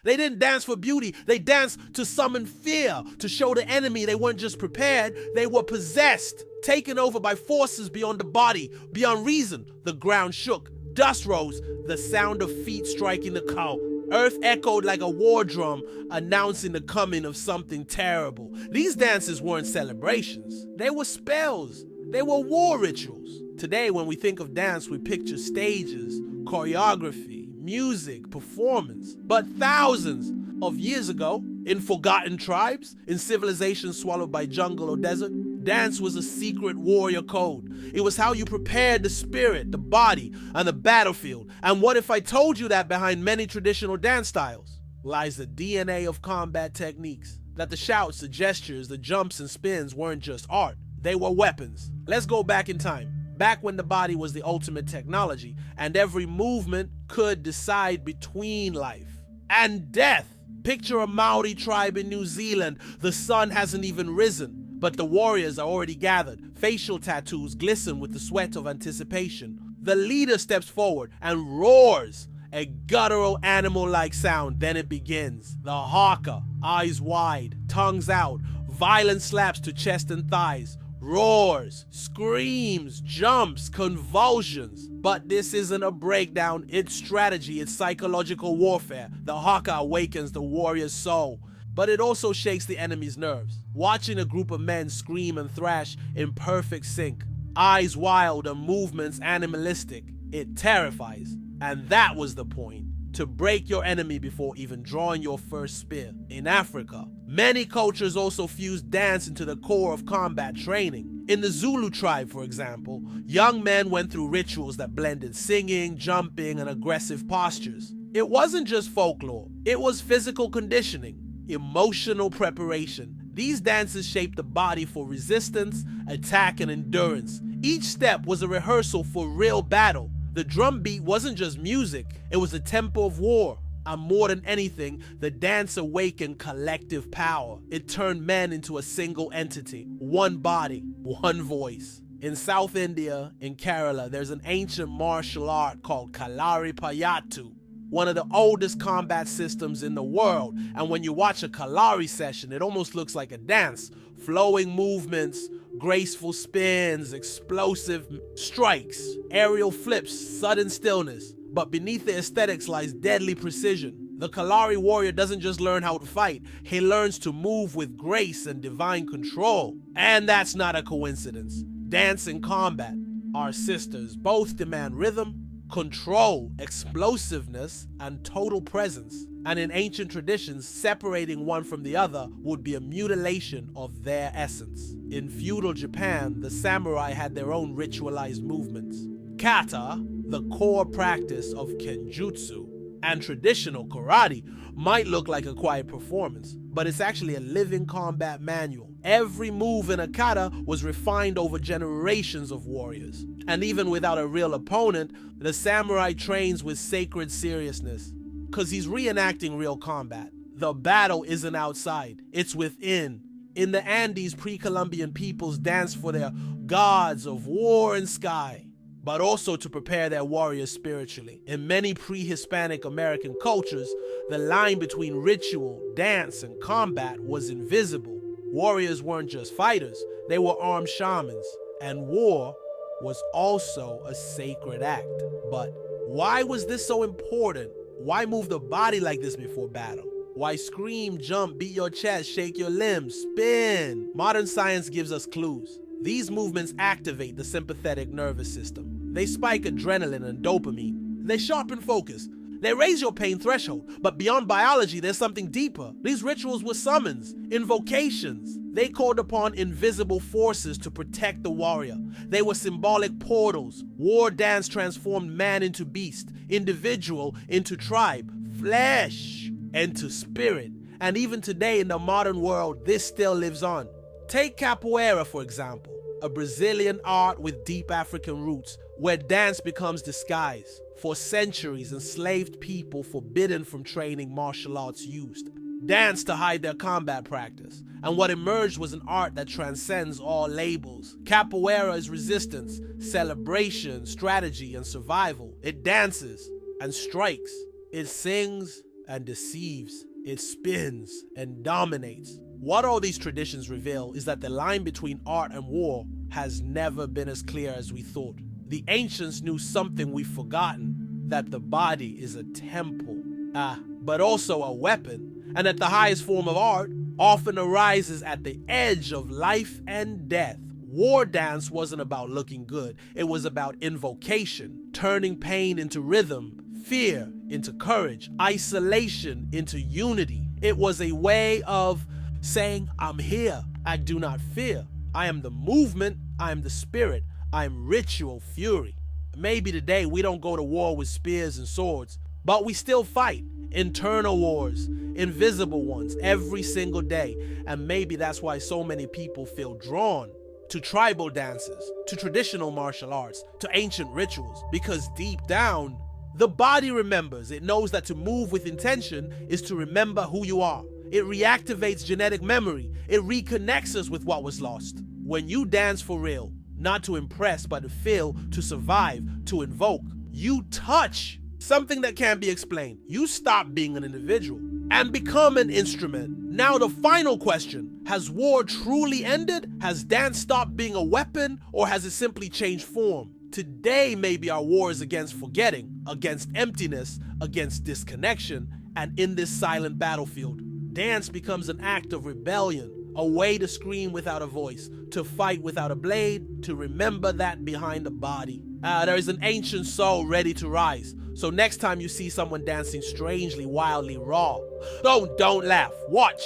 They didn't dance for beauty. They danced to summon fear, to show the enemy they weren't just prepared, they were possessed, taken over by forces beyond the body, beyond reason. The ground shook, dust rose, the sound of feet striking the cow. Earth echoed like a war drum, announcing the coming of something terrible. These dances weren't celebrations. They were spells. They were war rituals. Today, when we think of dance, we picture stages, choreography, music, performance. But thousands of years ago, in forgotten tribes, in civilizations swallowed by jungle or desert, dance was a secret warrior code. It was how you prepared the spirit, the body, and the battlefield. And what if I told you that behind many traditional dance styles lies the DNA of combat techniques? That the shouts, the gestures, the jumps and spins weren't just art, they were weapons. Let's go back in time. Back when the body was the ultimate technology, and every movement could decide between life and death. Picture a Maori tribe in New Zealand. The sun hasn't even risen, but the warriors are already gathered. Facial tattoos glisten with the sweat of anticipation. The leader steps forward and roars, a guttural animal-like sound. Then it begins. The haka, eyes wide, tongues out, violent slaps to chest and thighs, roars, screams, jumps, convulsions. But this isn't a breakdown, it's strategy, it's psychological warfare. The haka awakens the warrior's soul, but it also shakes the enemy's nerves. Watching a group of men scream and thrash in perfect sync, eyes wild and movements animalistic, it terrifies. And that was the point, to break your enemy before even drawing your first spear. In Africa, many cultures also fuse dance into the core of combat training. In the Zulu tribe, for example, young men went through rituals that blended singing, jumping, and aggressive postures. It wasn't just folklore, it was physical conditioning, emotional preparation. These dances shaped the body for resistance, attack, and endurance. Each step was a rehearsal for real battle. The drum beat wasn't just music, it was a tempo of war. And more than anything, the dance awakened collective power. It turned men into a single entity, one body, one voice. In South India, in Kerala, there's an ancient martial art called Kalaripayattu, one of the oldest combat systems in the world. And when you watch a Kalari session, it almost looks like a dance. Flowing movements, graceful spins, explosive strikes, aerial flips, sudden stillness. But beneath the aesthetics lies deadly precision. The Kalari warrior doesn't just learn how to fight, he learns to move with grace and divine control. And that's not a coincidence. Dance and combat are sisters. Both demand rhythm, control, explosiveness, and total presence. And in ancient traditions, separating one from the other would be a mutilation of their essence. In feudal Japan, the samurai had their own ritualized movements. Kata, the core practice of kenjutsu, and traditional karate might look like a quiet performance, but it's actually a living combat manual. Every move in a kata was refined over generations of warriors. And even without a real opponent, the samurai trains with sacred seriousness, because he's reenacting real combat. The battle isn't outside, it's within. In the Andes, pre-Columbian peoples danced for their gods of war and sky, but also to prepare their warriors spiritually. In many pre-Hispanic American cultures, the line between ritual, dance, and combat was invisible. Warriors weren't just fighters, they were armed shamans, and war was also a sacred act. But why was this so important? Why move the body like this before battle? Why scream, jump, beat your chest, shake your limbs, spin? Modern science gives us clues. These movements activate the sympathetic nervous system. They spike adrenaline and dopamine. They sharpen focus. They raise your pain threshold. But beyond biology, there's something deeper. These rituals were summons, invocations. They called upon invisible forces to protect the warrior. They were symbolic portals. War dance transformed man into beast, individual into tribe, flesh into spirit. And even today in the modern world, this still lives on. Take capoeira, for example, a Brazilian art with deep African roots, where dance becomes disguise. For centuries, enslaved people forbidden from training martial arts used dance to hide their combat practice. And what emerged was an art that transcends all labels. Capoeira is resistance, celebration, strategy, and survival. It dances and strikes. It sings and deceives. It spins and dominates. What all these traditions reveal is that the line between art and war has never been as clear as we thought. The ancients knew something we've forgotten, that the body is a temple, but also a weapon, and that the highest form of art often arises at the edge of life and death. War dance wasn't about looking good. It was about invocation, turning pain into rhythm, fear into courage, isolation into unity. It was a way of saying, I'm here, I do not fear. I am the movement, I am the spirit, I am ritual fury. Maybe today we don't go to war with spears and swords, but we still fight internal wars, invisible ones, every single day. And maybe that's why so many people feel drawn to tribal dances, to traditional martial arts, to ancient rituals, because deep down, the body remembers. It knows that to move with intention is to remember who you are. It reactivates genetic memory. It reconnects us with what was lost. When you dance for real, not to impress, but to feel, to survive, to invoke, you touch something that can't be explained. You stop being an individual and become an instrument. Now the final question, has war truly ended? Has dance stopped being a weapon, or has it simply changed form? Today, maybe our war is against forgetting, against emptiness, against disconnection, and in this silent battlefield, dance becomes an act of rebellion, a way to scream without a voice, to fight without a blade, to remember that behind the body. There is an ancient soul ready to rise. So next time you see someone dancing strangely, wildly raw, don't laugh, watch.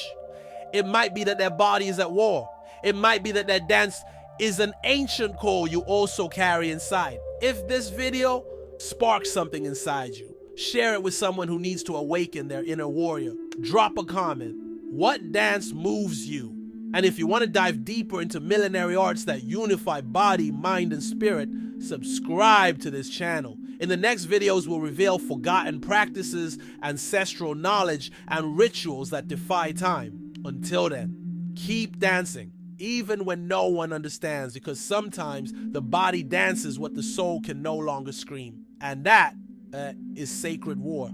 It might be that their body is at war. It might be that their dance is an ancient call you also carry inside. If this video sparks something inside you, share it with someone who needs to awaken their inner warrior. Drop a comment. What dance moves you? And if you want to dive deeper into millenary arts that unify body, mind, and spirit, subscribe to this channel. In the next videos, we'll reveal forgotten practices, ancestral knowledge, and rituals that defy time. Until then, keep dancing, even when no one understands, because sometimes the body dances what the soul can no longer scream. And that is sacred war.